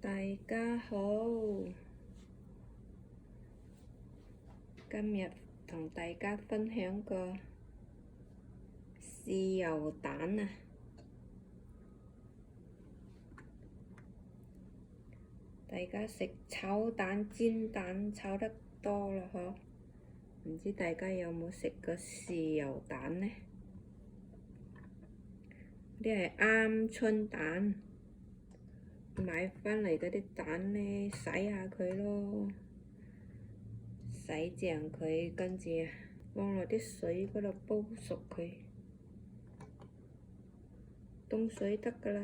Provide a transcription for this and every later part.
大家好，今日同大家分享個豉油蛋啊！大家食炒蛋、煎蛋炒得多啦嗬，唔知大家有冇食過豉油蛋呢？呢係鵪鶉蛋，買返嚟嗰啲蛋呢，洗下佢咯，洗淨佢，跟住放落啲水嗰度煲熟佢，凍水得㗎啦。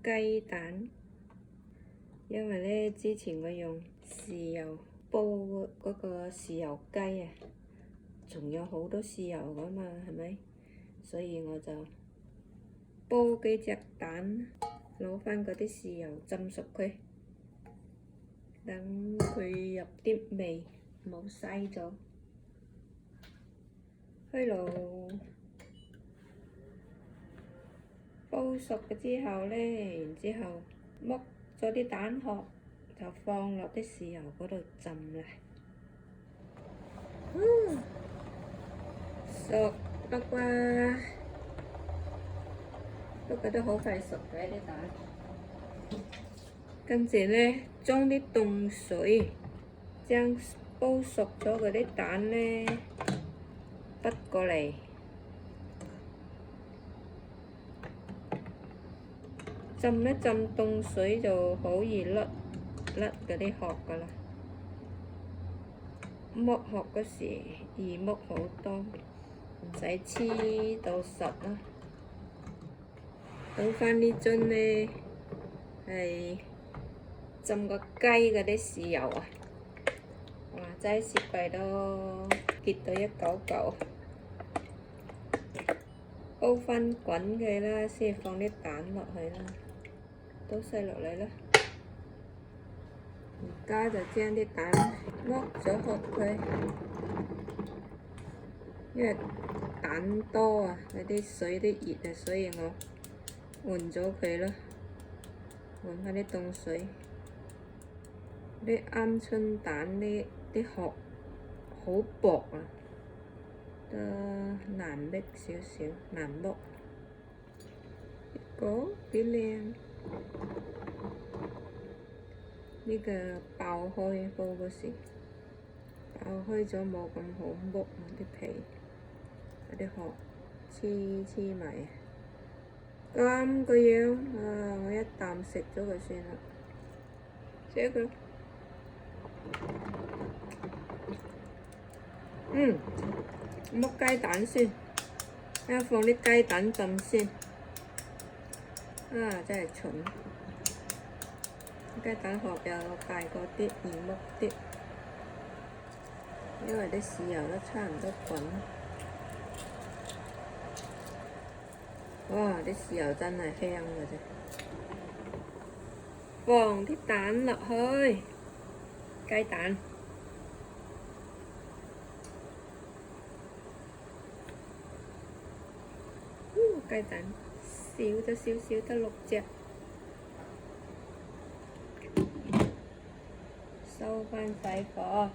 雞蛋，因為呢之前我用豉油煲嗰個豉油雞啊，仲有好多豉油㗎嘛，係咪？所以我就煲幾隻蛋，攞返嗰啲豉油浸熟佢，等佢入啲味，冇嘥咗。開爐，煲熟咗之後呢，然之後剝咗啲蛋殼，就放落啲豉油嗰度浸啦。熟啦啩？不過都好快熟嘅啲蛋。跟住呢，裝啲凍水，將煲熟咗嗰啲蛋呢，滗過嚟，浸一浸凍水就好易甩嗰啲殼㗎啦。剝殼嗰時易剝好多，唔使黐到實啦。倒返呢樽呢，係浸個雞嗰啲豉油啊！哇，真係蝕貴到結到一嚿嚿，煲返滾佢啦，先放啲蛋落去啦，倒晒落嚟啦。而家就將啲蛋剝咗殼佢，因為蛋多啊，嗰啲水都熱啊，所以我換咗佢咯，換返啲凍水。啲鵪鶉蛋呢啲殼好薄啊，都難搣少少，難剝。結果幾靚，呢個爆開煲嗰時，爆開咗冇咁好剝啊，啲皮嗰啲殼黐埋，咁個樣啊！我一啖食咗佢算啦，食佢。剝雞蛋先，放啲雞蛋浸先。真係蠢，雞蛋殼又大個啲，易剝啲，因為啲豉油都差唔多滾。哇！啲豉油真係香嘅啫。放啲蛋落去，雞蛋。雞蛋少咗少少，得6隻。收返細火，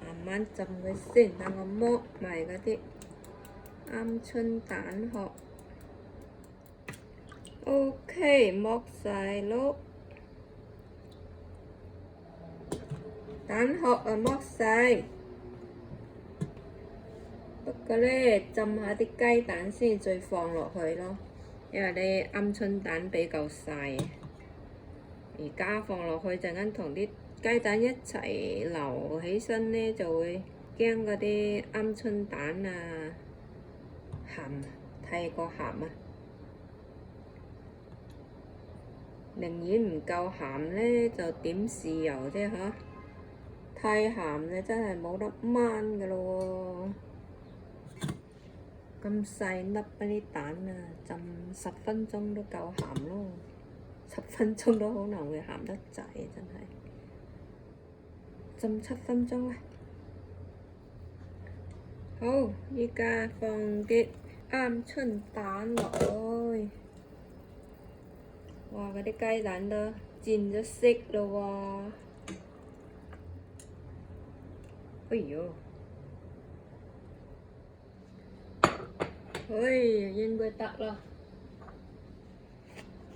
慢慢浸佢先，等我剝埋嗰啲鵪鶉蛋殼。OK， 剝晒咯，蛋殼啊剝晒。不過呢，浸下啲雞蛋先，再放落去咯，因為啲鵪鶉蛋比較細，而家放落去陣間同啲雞蛋一齊流起身呢，就會驚嗰啲鵪鶉蛋啊鹹，太過鹹啊！寧願唔夠鹹呢，就點豉油啫嚇，太鹹你真係冇得掹㗎咯喎！咁細粒嗰啲蛋啊，浸10分鐘都夠鹹咯，10分鐘都可能會鹹得滯，真係。浸7分鐘啦。好，依家放啲鵪鶉蛋落去，哇，嗰啲雞蛋都轉咗色咯喎！哎呦，哎，應該得啦，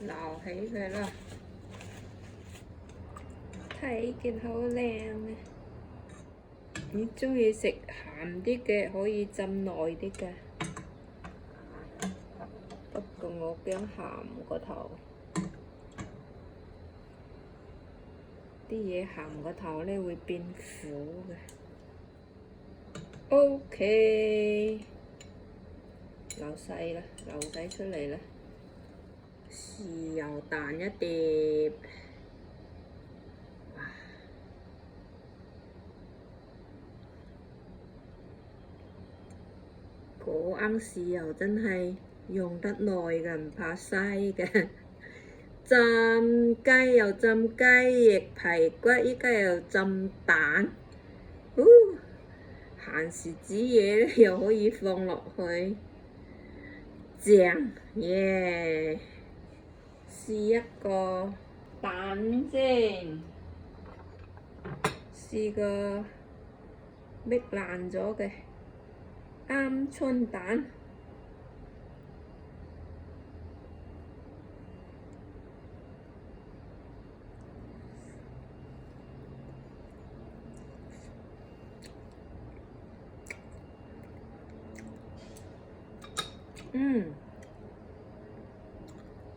撈起佢啦，睇見好靚啊！你中意食鹹啲嘅，可以浸耐啲嘅。不過我驚鹹個頭，啲嘢鹹個頭咧會變苦嘅。OK， 流細啦，流晒出嚟啦。豉油蛋一碟，哇！嗰盎豉油真係用得耐㗎，唔怕嘥嘅。浸雞又浸雞翼排骨，依家又浸蛋，閒時煮嘢咧又可以放落去，正耶！試一個蛋先，試個搣爛咗嘅鵪鶉蛋。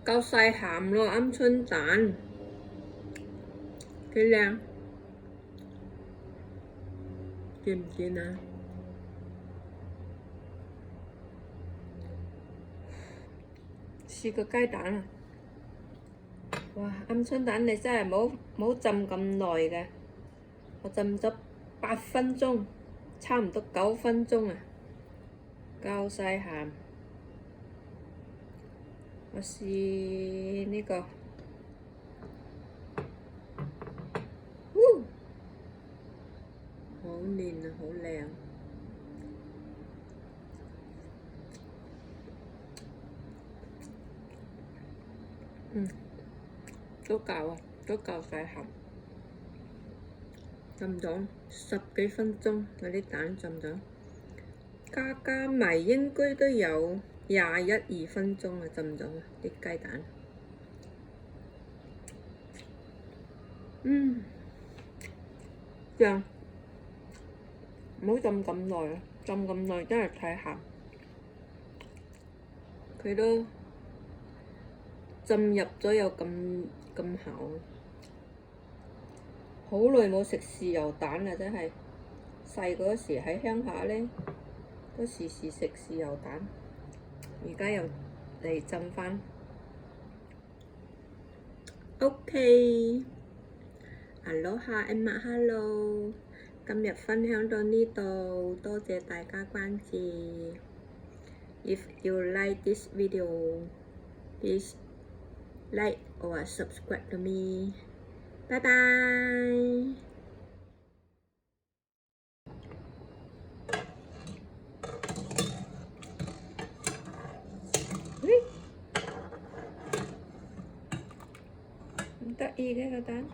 夠晒鹹咯，鵪鶉蛋幾靚，見唔見啊？試個雞蛋啊！哇，鵪鶉蛋你真係冇浸咁耐嘅，我浸咗8分鐘，差唔多9分鐘啊，夠晒鹹。我試呢個，好嫩啊，好靚。都夠啊，都夠晒鹹。浸咗10幾分鐘，嗰啲蛋浸咗，加埋應該都有21、2分鐘啊，浸咗啲雞蛋。正，唔好浸咁耐啊！浸咁耐真係太鹹，佢都浸入咗有咁鹹。好耐冇食豉油蛋啦，真係細嗰時喺鄉下咧，都時時食豉油蛋，而家又嚟浸返。OK， Aloha and Mahalo， 今日分享到呢度，多謝大家關注。If you like this video, please like or subscribe to me. Bye bye. 咁得意嘅個蛋。